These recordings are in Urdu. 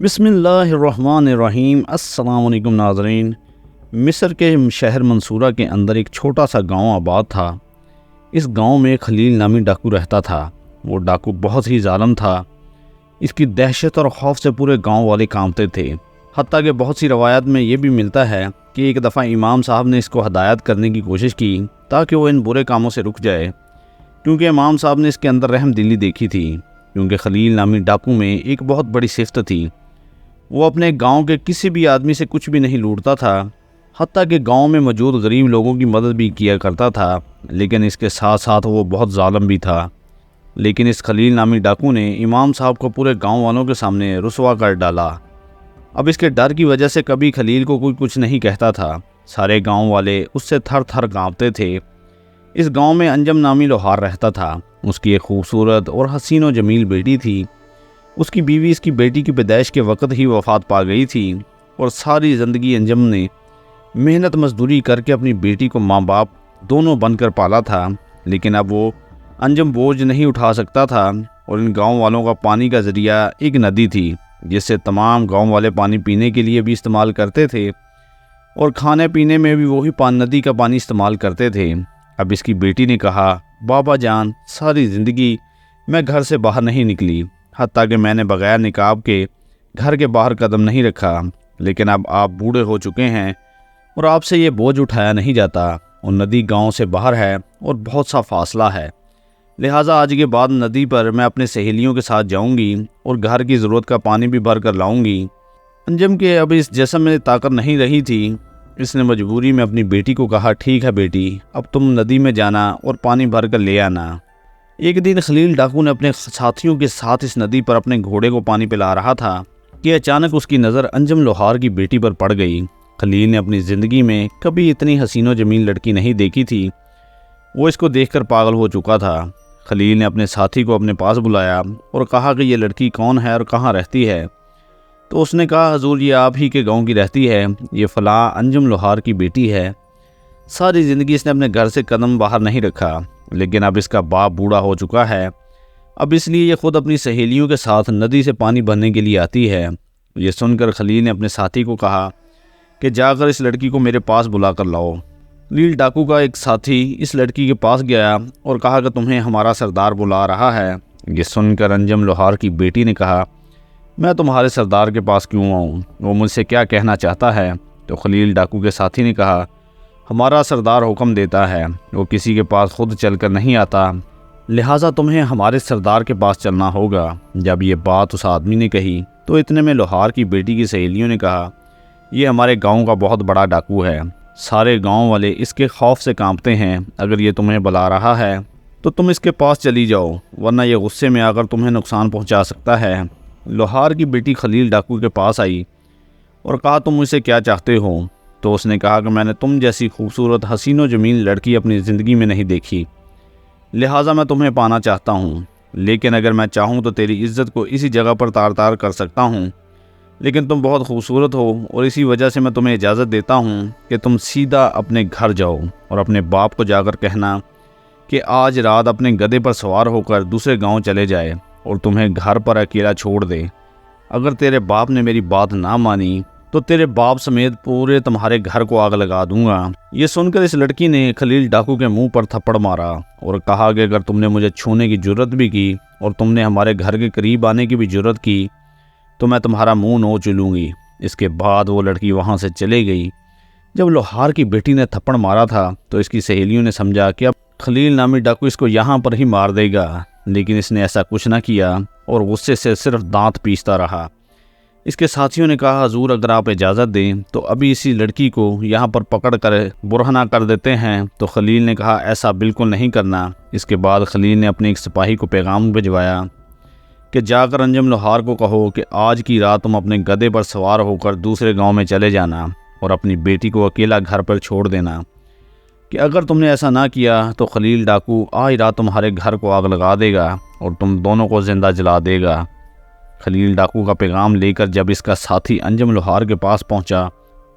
بسم اللہ الرحمن الرحیم۔ السلام علیکم ناظرین۔ مصر کے شہر منصورہ کے اندر ایک چھوٹا سا گاؤں آباد تھا۔ اس گاؤں میں خلیل نامی ڈاکو رہتا تھا۔ وہ ڈاکو بہت ہی ظالم تھا۔ اس کی دہشت اور خوف سے پورے گاؤں والے کانپتے تھے۔ حتیٰ کہ بہت سی روایات میں یہ بھی ملتا ہے کہ ایک دفعہ امام صاحب نے اس کو ہدایت کرنے کی کوشش کی تاکہ وہ ان برے کاموں سے رک جائے، کیونکہ امام صاحب نے اس کے اندر رحم دلی دیکھی تھی۔ کیونکہ خلیل نامی ڈاکو میں ایک بہت بڑی صفت تھی، وہ اپنے گاؤں کے کسی بھی آدمی سے کچھ بھی نہیں لوٹتا تھا، حتیٰ کہ گاؤں میں موجود غریب لوگوں کی مدد بھی کیا کرتا تھا، لیکن اس کے ساتھ ساتھ وہ بہت ظالم بھی تھا۔ لیکن اس خلیل نامی ڈاکو نے امام صاحب کو پورے گاؤں والوں کے سامنے رسوا کر ڈالا۔ اب اس کے ڈر کی وجہ سے کبھی خلیل کو کوئی کچھ نہیں کہتا تھا۔ سارے گاؤں والے اس سے تھر تھر کانپتے تھے۔ اس گاؤں میں انجم نامی لوہار رہتا تھا۔ اس کی ایک خوبصورت اور حسین و جمیل بیٹی تھی۔ اس کی بیوی اس کی بیٹی کی پیدائش کے وقت ہی وفات پا گئی تھی، اور ساری زندگی انجم نے محنت مزدوری کر کے اپنی بیٹی کو ماں باپ دونوں بن کر پالا تھا۔ لیکن اب وہ انجم بوجھ نہیں اٹھا سکتا تھا، اور ان گاؤں والوں کا پانی کا ذریعہ ایک ندی تھی، جس سے تمام گاؤں والے پانی پینے کے لیے بھی استعمال کرتے تھے، اور کھانے پینے میں بھی وہی ندی کا پانی استعمال کرتے تھے۔ اب اس کی بیٹی نے کہا، بابا جان، ساری زندگی میں گھر سے باہر نہیں نکلی، حتیٰ کہ میں نے بغیر نقاب کے گھر کے باہر قدم نہیں رکھا، لیکن اب آپ بوڑھے ہو چکے ہیں اور آپ سے یہ بوجھ اٹھایا نہیں جاتا، اور ندی گاؤں سے باہر ہے اور بہت سا فاصلہ ہے، لہٰذا آج کے بعد ندی پر میں اپنے سہیلیوں کے ساتھ جاؤں گی اور گھر کی ضرورت کا پانی بھی بھر کر لاؤں گی۔ انجم کے اب اس جسم میں طاقت نہیں رہی تھی۔ اس نے مجبوری میں اپنی بیٹی کو کہا، ٹھیک ہے بیٹی، اب تم ندی میں جانا اور پانی بھر کر لے آنا۔ ایک دن خلیل ڈاکو نے اپنے ساتھیوں کے ساتھ اس ندی پر اپنے گھوڑے کو پانی پلا رہا تھا کہ اچانک اس کی نظر انجم لوہار کی بیٹی پر پڑ گئی۔ خلیل نے اپنی زندگی میں کبھی اتنی حسین و جمیل لڑکی نہیں دیکھی تھی۔ وہ اس کو دیکھ کر پاگل ہو چکا تھا۔ خلیل نے اپنے ساتھی کو اپنے پاس بلایا اور کہا کہ یہ لڑکی کون ہے اور کہاں رہتی ہے؟ تو اس نے کہا، حضور، یہ آپ ہی کے گاؤں کی رہتی ہے، یہ فلاں انجم لوہار کی بیٹی ہے۔ ساری زندگی اس نے اپنے گھر سے قدم باہر نہیں رکھا، لیکن اب اس کا باپ بوڑھا ہو چکا ہے، اب اس لیے یہ خود اپنی سہیلیوں کے ساتھ ندی سے پانی بھرنے کے لیے آتی ہے۔ یہ سن کر خلیل نے اپنے ساتھی کو کہا کہ جا کر اس لڑکی کو میرے پاس بلا کر لاؤ۔ خلیل ڈاکو کا ایک ساتھی اس لڑکی کے پاس گیا اور کہا کہ تمہیں ہمارا سردار بلا رہا ہے۔ یہ سن کر انجم لوہار کی بیٹی نے کہا، میں تمہارے سردار کے پاس کیوں آؤں؟ وہ مجھ سے کیا کہنا چاہتا ہے؟ تو خلیل ڈاکو کے ساتھی نے کہا، ہمارا سردار حکم دیتا ہے، وہ کسی کے پاس خود چل کر نہیں آتا، لہٰذا تمہیں ہمارے سردار کے پاس چلنا ہوگا۔ جب یہ بات اس آدمی نے کہی تو اتنے میں لوہار کی بیٹی کی سہیلیوں نے کہا، یہ ہمارے گاؤں کا بہت بڑا ڈاکو ہے، سارے گاؤں والے اس کے خوف سے کانپتے ہیں، اگر یہ تمہیں بلا رہا ہے تو تم اس کے پاس چلی جاؤ، ورنہ یہ غصے میں آ کر تمہیں نقصان پہنچا سکتا ہے۔ لوہار کی بیٹی خلیل ڈاکو کے پاس آئی اور کہا، تم مجھ سے کیا چاہتے ہو؟ تو اس نے کہا کہ میں نے تم جیسی خوبصورت حسین و جمیل لڑکی اپنی زندگی میں نہیں دیکھی، لہٰذا میں تمہیں پانا چاہتا ہوں، لیکن اگر میں چاہوں تو تیری عزت کو اسی جگہ پر تار تار کر سکتا ہوں، لیکن تم بہت خوبصورت ہو اور اسی وجہ سے میں تمہیں اجازت دیتا ہوں کہ تم سیدھا اپنے گھر جاؤ اور اپنے باپ کو جا کر کہنا کہ آج رات اپنے گدھے پر سوار ہو کر دوسرے گاؤں چلے جائے اور تمہیں گھر پر اکیلا چھوڑ دے۔ اگر تیرے باپ نے میری بات نہ مانی تو تیرے باپ سمیت پورے تمہارے گھر کو آگ لگا دوں گا۔ یہ سن کر اس لڑکی نے خلیل ڈاکو کے منہ پر تھپڑ مارا اور کہا کہ اگر تم نے مجھے چھونے کی جرت بھی کی اور تم نے ہمارے گھر کے قریب آنے کی بھی جرت کی تو میں تمہارا منہ نوچ لوں گی۔ اس کے بعد وہ لڑکی وہاں سے چلے گئی۔ جب لوہار کی بیٹی نے تھپڑ مارا تھا تو اس کی سہیلیوں نے سمجھا کہ اب خلیل نامی ڈاکو اس کو یہاں پر ہی مار دے گا، لیکن اس نے ایسا کچھ نہ کیا اور غصے سے صرف دانت پیستا رہا۔ اس کے ساتھیوں نے کہا، حضور، اگر آپ اجازت دیں تو ابھی اسی لڑکی کو یہاں پر پکڑ کر برہنہ کر دیتے ہیں۔ تو خلیل نے کہا، ایسا بالکل نہیں کرنا۔ اس کے بعد خلیل نے اپنے ایک سپاہی کو پیغام بھجوایا کہ جا کر انجم لوہار کو کہو کہ آج کی رات تم اپنے گدھے پر سوار ہو کر دوسرے گاؤں میں چلے جانا اور اپنی بیٹی کو اکیلا گھر پر چھوڑ دینا، کہ اگر تم نے ایسا نہ کیا تو خلیل ڈاکو آج رات تمہارے گھر کو آگ لگا دے گا اور تم دونوں کو زندہ جلا دے گا۔ خلیل ڈاکو کا پیغام لے کر جب اس کا ساتھی انجم لوہار کے پاس پہنچا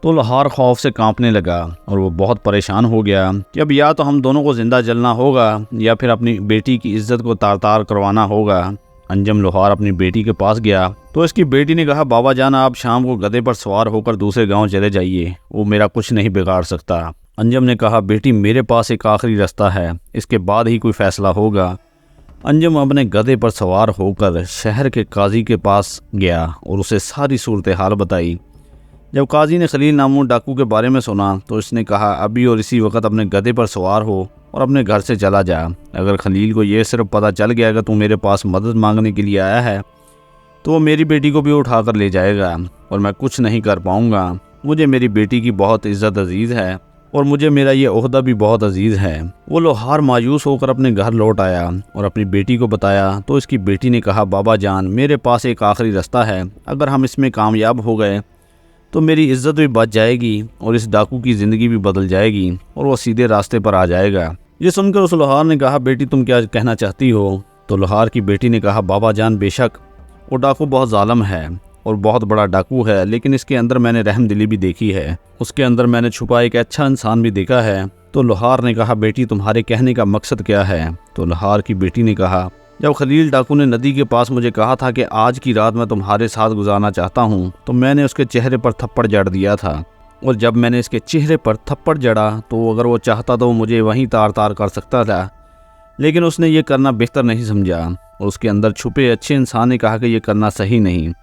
تو لوہار خوف سے کانپنے لگا اور وہ بہت پریشان ہو گیا کہ اب یا تو ہم دونوں کو زندہ جلنا ہوگا یا پھر اپنی بیٹی کی عزت کو تار تار کروانا ہوگا۔ انجم لوہار اپنی بیٹی کے پاس گیا تو اس کی بیٹی نے کہا بابا جان آپ شام کو گدھے پر سوار ہو کر دوسرے گاؤں چلے جائیے، وہ میرا کچھ نہیں بگاڑ سکتا۔ انجم نے کہا بیٹی میرے پاس ایک آخری رستہ ہے، اس کے بعد ہی کوئی فیصلہ ہوگا۔ انجم اپنے گدھے پر سوار ہو کر شہر کے قاضی کے پاس گیا اور اسے ساری صورتحال بتائی۔ جب قاضی نے خلیل ناموں ڈاکو کے بارے میں سنا تو اس نے کہا ابھی اور اسی وقت اپنے گدھے پر سوار ہو اور اپنے گھر سے چلا جا۔ اگر خلیل کو یہ صرف پتہ چل گیا کہ تو میرے پاس مدد مانگنے کے لیے آیا ہے تو وہ میری بیٹی کو بھی اٹھا کر لے جائے گا اور میں کچھ نہیں کر پاؤں گا۔ مجھے میری بیٹی کی بہت عزت عزیز ہے اور مجھے میرا یہ عہدہ بھی بہت عزیز ہے۔ وہ لوہار مایوس ہو کر اپنے گھر لوٹ آیا اور اپنی بیٹی کو بتایا تو اس کی بیٹی نے کہا بابا جان میرے پاس ایک آخری رستہ ہے، اگر ہم اس میں کامیاب ہو گئے تو میری عزت بھی بچ جائے گی اور اس ڈاکو کی زندگی بھی بدل جائے گی اور وہ سیدھے راستے پر آ جائے گا۔ یہ سن کر اس لوہار نے کہا بیٹی تم کیا کہنا چاہتی ہو؟ تو لوہار کی بیٹی نے کہا بابا جان بے شک وہ ڈاکو بہت ظالم ہے اور بہت بڑا ڈاکو ہے، لیکن اس کے اندر میں نے رحم دلی بھی دیکھی ہے، اس کے اندر میں نے چھپا ایک اچھا انسان بھی دیکھا ہے۔ تو لوہار نے کہا بیٹی تمہارے کہنے کا مقصد کیا ہے؟ تو لوہار کی بیٹی نے کہا جب خلیل ڈاکو نے ندی کے پاس مجھے کہا تھا کہ آج کی رات میں تمہارے ساتھ گزارنا چاہتا ہوں تو میں نے اس کے چہرے پر تھپڑ جڑ دیا تھا، اور جب میں نے اس کے چہرے پر تھپڑ جڑا تو اگر وہ چاہتا تو وہ مجھے وہیں تار تار کر سکتا تھا، لیکن اس نے یہ کرنا بہتر نہیں سمجھا، اور اس کے اندر چھپے اچھے انسان نے کہا کہ یہ کرنا صحیح نہیں،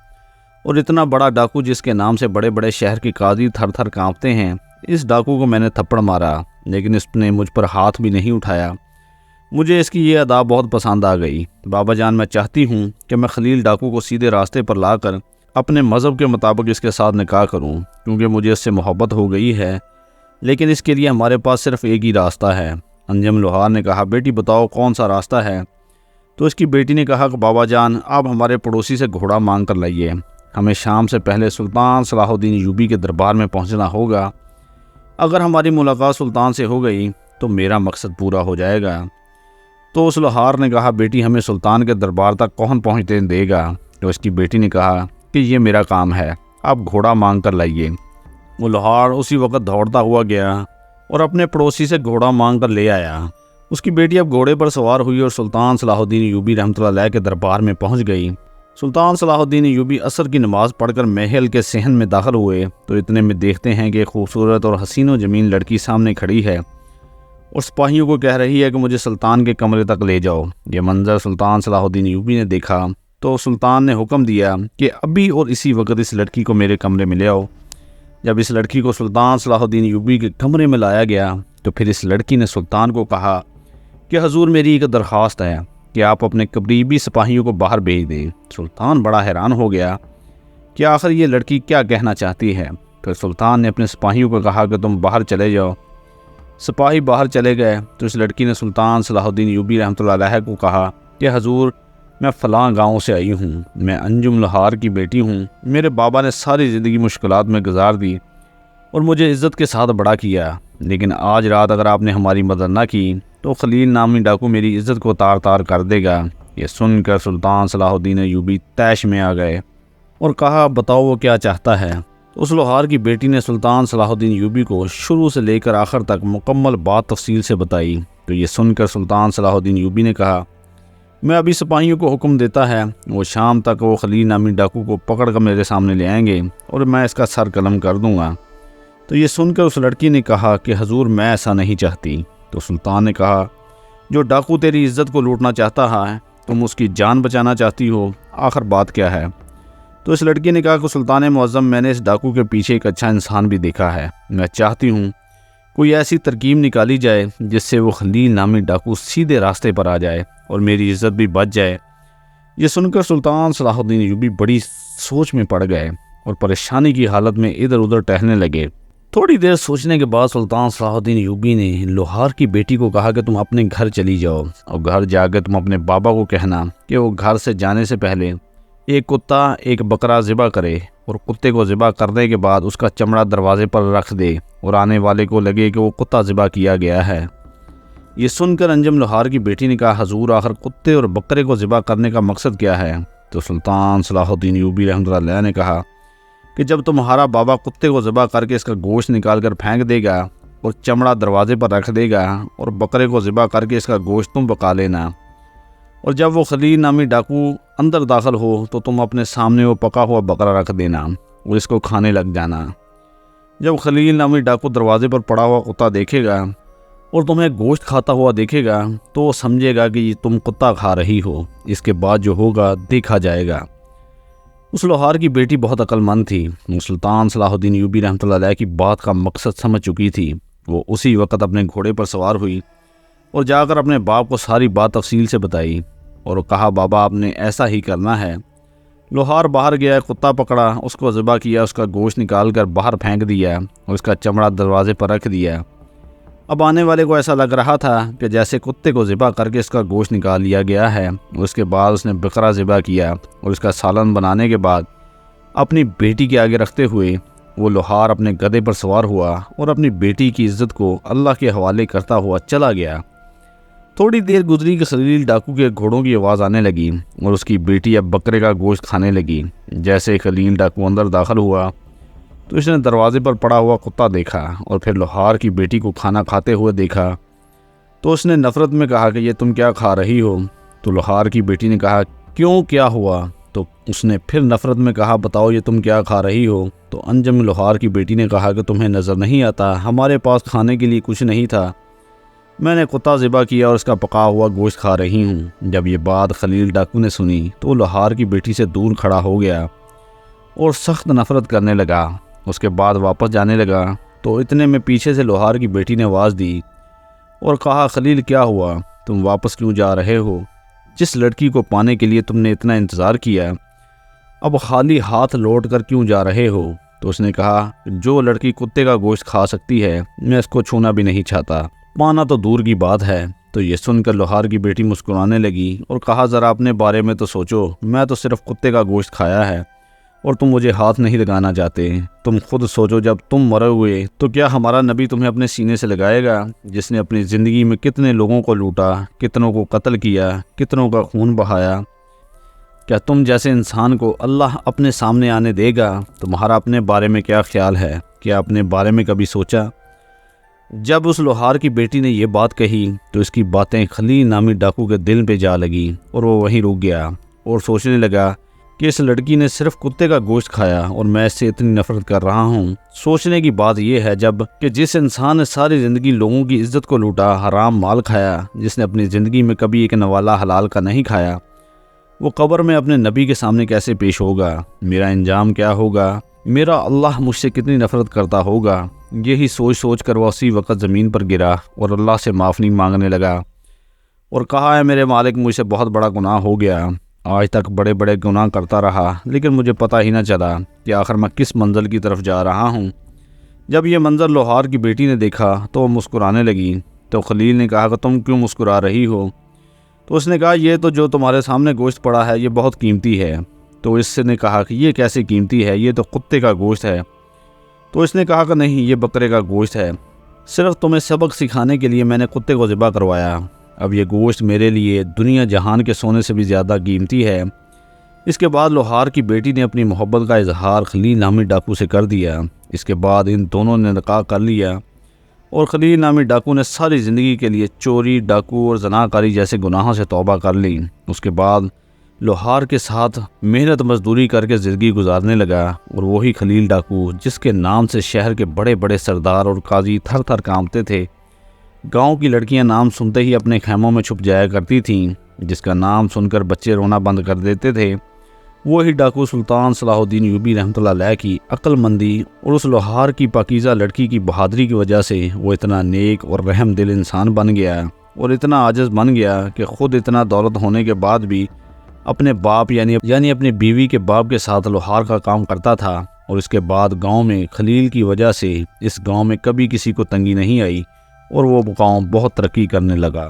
اور اتنا بڑا ڈاکو جس کے نام سے بڑے بڑے شہر کے قاضی تھر تھر کانپتے ہیں، اس ڈاکو کو میں نے تھپڑ مارا لیکن اس نے مجھ پر ہاتھ بھی نہیں اٹھایا۔ مجھے اس کی یہ ادا بہت پسند آ گئی۔ بابا جان میں چاہتی ہوں کہ میں خلیل ڈاکو کو سیدھے راستے پر لا کر اپنے مذہب کے مطابق اس کے ساتھ نکاح کروں، کیونکہ مجھے اس سے محبت ہو گئی ہے، لیکن اس کے لیے ہمارے پاس صرف ایک ہی راستہ ہے۔ انجم لوہار نے کہا بیٹی بتاؤ کون سا راستہ ہے؟ تو اس کی بیٹی نے کہا کہ بابا جان آپ ہمارے پڑوسی سے گھوڑا مانگ کر لائیے، ہمیں شام سے پہلے سلطان صلاح الدین ایوبی کے دربار میں پہنچنا ہوگا، اگر ہماری ملاقات سلطان سے ہو گئی تو میرا مقصد پورا ہو جائے گا۔ تو اس لوہار نے کہا بیٹی ہمیں سلطان کے دربار تک کون پہنچنے دے گا؟ تو اس کی بیٹی نے کہا کہ یہ میرا کام ہے، آپ گھوڑا مانگ کر لائیے۔ وہ لوہار اسی وقت دوڑتا ہوا گیا اور اپنے پڑوسی سے گھوڑا مانگ کر لے آیا۔ اس کی بیٹی اب گھوڑے پر سوار ہوئی اور سلطان صلاح الدین ایوبی رحمۃ اللہ علیہ کے دربار میں پہنچ گئی۔ سلطان صلاح الدین ایوبی عصر کی نماز پڑھ کر محل کے صحن میں داخل ہوئے تو اتنے میں دیکھتے ہیں کہ ایک خوبصورت اور حسین و جمیل لڑکی سامنے کھڑی ہے اور سپاہیوں کو کہہ رہی ہے کہ مجھے سلطان کے کمرے تک لے جاؤ۔ یہ منظر سلطان صلاح الدین ایوبی نے دیکھا تو سلطان نے حکم دیا کہ ابھی اور اسی وقت اس لڑکی کو میرے کمرے میں لے آؤ۔ جب اس لڑکی کو سلطان صلاح الدین ایوبی کے کمرے میں لایا گیا تو پھر اس لڑکی نے سلطان کو کہا کہ حضور میری ایک درخواست ہے کہ آپ اپنے قریبی سپاہیوں کو باہر بھیج دیں۔ سلطان بڑا حیران ہو گیا کہ آخر یہ لڑکی کیا کہنا چاہتی ہے۔ پھر سلطان نے اپنے سپاہیوں کو کہا کہ تم باہر چلے جاؤ۔ سپاہی باہر چلے گئے تو اس لڑکی نے سلطان صلاح الدین ایوبی رحمۃ اللہ علیہ کو کہا کہ حضور میں فلاں گاؤں سے آئی ہوں، میں انجم لوہار کی بیٹی ہوں، میرے بابا نے ساری زندگی مشکلات میں گزار دی اور مجھے عزت کے ساتھ بڑا کیا، لیکن آج رات اگر آپ نے ہماری مدد نہ کی تو خلیل نامی ڈاکو میری عزت کو تار تار کر دے گا۔ یہ سن کر سلطان صلاح الدین ایوبی طیش میں آ گئے اور کہا بتاؤ وہ کیا چاہتا ہے۔ اس لوہار کی بیٹی نے سلطان صلاح الدین ایوبی کو شروع سے لے کر آخر تک مکمل بات تفصیل سے بتائی۔ تو یہ سن کر سلطان صلاح الدین ایوبی نے کہا میں ابھی سپاہیوں کو حکم دیتا ہے وہ شام تک وہ خلیل نامی ڈاکو کو پکڑ کر میرے سامنے لے آئیں گے اور میں اس کا سر قلم کر دوں گا۔ تو یہ سن کر اس لڑکی نے کہا کہ حضور میں ایسا نہیں چاہتی۔ تو سلطان نے کہا جو ڈاکو تیری عزت کو لوٹنا چاہتا ہے تم اس کی جان بچانا چاہتی ہو، آخر بات کیا ہے؟ تو اس لڑکی نے کہا کہ سلطان معظم میں نے اس ڈاکو کے پیچھے ایک اچھا انسان بھی دیکھا ہے، میں چاہتی ہوں کوئی ایسی ترکیب نکالی جائے جس سے وہ خلیل نامی ڈاکو سیدھے راستے پر آ جائے اور میری عزت بھی بچ جائے۔ یہ سن کر سلطان صلاح الدین ایوبی بڑی سوچ میں پڑ گئے اور پریشانی کی حالت میں ادھر ادھر ٹہلنے لگے۔ تھوڑی دیر سوچنے کے بعد سلطان صلاح الدین ایوبی نے لوہار کی بیٹی کو کہا کہ تم اپنے گھر چلی جاؤ اور گھر جا کے تم اپنے بابا کو کہنا کہ وہ گھر سے جانے سے پہلے ایک کتا ایک بکرا ذبح کرے اور کتے کو ذبح کرنے کے بعد اس کا چمڑا دروازے پر رکھ دے اور آنے والے کو لگے کہ وہ کتا ذبح کیا گیا ہے۔ یہ سن کر انجم لوہار کی بیٹی نے کہا حضور آخر کتے اور بکرے کو ذبح کرنے کا مقصد کیا ہے؟ تو سلطان صلاح الدین ایوبی رحمۃ اللہ علیہ نے کہا کہ جب تمہارا بابا کتے کو ذبح کر کے اس کا گوشت نکال کر پھینک دے گا اور چمڑا دروازے پر رکھ دے گا اور بکرے کو ذبح کر کے اس کا گوشت تم پکا لینا، اور جب وہ خلیل نامی ڈاکو اندر داخل ہو تو تم اپنے سامنے وہ پکا ہوا بکرا رکھ دینا اور اس کو کھانے لگ جانا۔ جب خلیل نامی ڈاکو دروازے پر پڑا ہوا کتا دیکھے گا اور تمہیں گوشت کھاتا ہوا دیکھے گا تو وہ سمجھے گا کہ تم کتا کھا رہی ہو، اس کے بعد جو ہوگا دیکھا جائے گا۔ اس لوہار کی بیٹی بہت عقل مند تھی، وہ سلطان صلاح الدین ایوبی رحمۃ اللہ علیہ کی بات کا مقصد سمجھ چکی تھی۔ وہ اسی وقت اپنے گھوڑے پر سوار ہوئی اور جا کر اپنے باپ کو ساری بات تفصیل سے بتائی اور کہا بابا آپ نے ایسا ہی کرنا ہے۔ لوہار باہر گیا، کتا پکڑا، اس کو ذبح کیا، اس کا گوشت نکال کر باہر پھینک دیا اور اس کا چمڑا دروازے پر رکھ دیا۔ اب آنے والے کو ایسا لگ رہا تھا کہ جیسے کتے کو ذبح کر کے اس کا گوشت نکال لیا گیا ہے۔ اس کے بعد اس نے بکرا ذبح کیا اور اس کا سالن بنانے کے بعد اپنی بیٹی کے آگے رکھتے ہوئے وہ لوہار اپنے گدھے پر سوار ہوا اور اپنی بیٹی کی عزت کو اللہ کے حوالے کرتا ہوا چلا گیا۔ تھوڑی دیر گزری کہ خلیل ڈاکو کے گھوڑوں کی آواز آنے لگی اور اس کی بیٹی اب بکرے کا گوشت کھانے لگی۔ جیسے خلیل ڈاکو اندر داخل ہوا تو اس نے دروازے پر پڑا ہوا کتا دیکھا اور پھر لوہار کی بیٹی کو کھانا کھاتے ہوئے دیکھا تو اس نے نفرت میں کہا کہ یہ تم کیا کھا رہی ہو؟ تو لوہار کی بیٹی نے کہا کیوں کیا ہوا؟ تو اس نے پھر نفرت میں کہا بتاؤ یہ تم کیا کھا رہی ہو؟ تو انجم لوہار کی بیٹی نے کہا کہ تمہیں نظر نہیں آتا ہمارے پاس کھانے کے لیے کچھ نہیں تھا، میں نے کتا ذبح کیا اور اس کا پکا ہوا گوشت کھا رہی ہوں۔ جب یہ بات خلیل ڈاکو نے سنی تو وہ لوہار کی بیٹی سے دور کھڑا ہو گیا اور سخت نفرت کرنے لگا۔ اس کے بعد واپس جانے لگا تو اتنے میں پیچھے سے لوہار کی بیٹی نے آواز دی اور کہا خلیل کیا ہوا؟ تم واپس کیوں جا رہے ہو؟ جس لڑکی کو پانے کے لیے تم نے اتنا انتظار کیا اب خالی ہاتھ لوٹ کر کیوں جا رہے ہو؟ تو اس نے کہا جو لڑکی کتے کا گوشت کھا سکتی ہے میں اس کو چھونا بھی نہیں چاہتا، پانا تو دور کی بات ہے۔ تو یہ سن کر لوہار کی بیٹی مسکرانے لگی اور کہا ذرا اپنے بارے میں تو سوچو، میں تو صرف کتے کا گوشت کھایا ہے اور تم مجھے ہاتھ نہیں لگانا چاہتے۔ تم خود سوچو جب تم مرے ہوئے تو کیا ہمارا نبی تمہیں اپنے سینے سے لگائے گا جس نے اپنی زندگی میں کتنے لوگوں کو لوٹا، کتنوں کو قتل کیا، کتنوں کا خون بہایا؟ کیا تم جیسے انسان کو اللہ اپنے سامنے آنے دے گا؟ تمہارا اپنے بارے میں کیا خیال ہے؟ کیا اپنے بارے میں کبھی سوچا؟ جب اس لوہار کی بیٹی نے یہ بات کہی تو اس کی باتیں خلیل نامی ڈاکو کے دل پہ جا لگی اور وہ وہیں رک گیا اور سوچنے لگا کہ اس لڑکی نے صرف کتے کا گوشت کھایا اور میں اس سے اتنی نفرت کر رہا ہوں۔ سوچنے کی بات یہ ہے جب کہ جس انسان نے ساری زندگی لوگوں کی عزت کو لوٹا، حرام مال کھایا، جس نے اپنی زندگی میں کبھی ایک نوالا حلال کا نہیں کھایا، وہ قبر میں اپنے نبی کے سامنے کیسے پیش ہوگا؟ میرا انجام کیا ہوگا؟ میرا اللہ مجھ سے کتنی نفرت کرتا ہوگا؟ یہی سوچ سوچ کر وہ اسی وقت زمین پر گرا اور اللہ سے معافی مانگنے لگا اور کہا ہے میرے مالک مجھ سے بہت بڑا گناہ ہو گیا، آج تک بڑے بڑے گناہ کرتا رہا لیکن مجھے پتہ ہی نہ چلا کہ آخر میں کس منزل کی طرف جا رہا ہوں۔ جب یہ منظر لوہار کی بیٹی نے دیکھا تو وہ مسکرانے لگی۔ تو خلیل نے کہا کہ تم کیوں مسکرا رہی ہو؟ تو اس نے کہا یہ تو جو تمہارے سامنے گوشت پڑا ہے یہ بہت قیمتی ہے۔ تو اس نے کہا کہ یہ کیسے قیمتی ہے؟ یہ تو کتے کا گوشت ہے۔ تو اس نے کہا کہ نہیں یہ بکرے کا گوشت ہے، صرف تمہیں سبق سکھانے کے لیے میں نے کتے کو ذبح کروایا۔ اب یہ گوشت میرے لیے دنیا جہان کے سونے سے بھی زیادہ قیمتی ہے۔ اس کے بعد لوہار کی بیٹی نے اپنی محبت کا اظہار خلیل نامی ڈاکو سے کر دیا۔ اس کے بعد ان دونوں نے نکاح کر لیا اور خلیل نامی ڈاکو نے ساری زندگی کے لیے چوری، ڈاکو اور زناکاری جیسے گناہوں سے توبہ کر لی۔ اس کے بعد لوہار کے ساتھ محنت مزدوری کر کے زندگی گزارنے لگا اور وہی خلیل ڈاکو جس کے نام سے شہر کے بڑے بڑے سردار اور قاضی تھر تھر کانپتے تھے، گاؤں کی لڑکیاں نام سنتے ہی اپنے خیموں میں چھپ جایا کرتی تھیں، جس کا نام سن کر بچے رونا بند کر دیتے تھے، وہی ڈاکو سلطان صلاح الدین ایوبی رحمۃ اللہ علیہ کی عقل مندی اور اس لوہار کی پاکیزہ لڑکی کی بہادری کی وجہ سے وہ اتنا نیک اور رحم دل انسان بن گیا اور اتنا عاجز بن گیا کہ خود اتنا دولت ہونے کے بعد بھی اپنے باپ یعنی اپنی بیوی کے باپ کے ساتھ لوہار کا کام کرتا تھا۔ اور اس کے بعد گاؤں میں خلیل کی وجہ سے اس گاؤں میں کبھی کسی کو تنگی نہیں آئی اور وہ گاؤں بہت ترقی کرنے لگا۔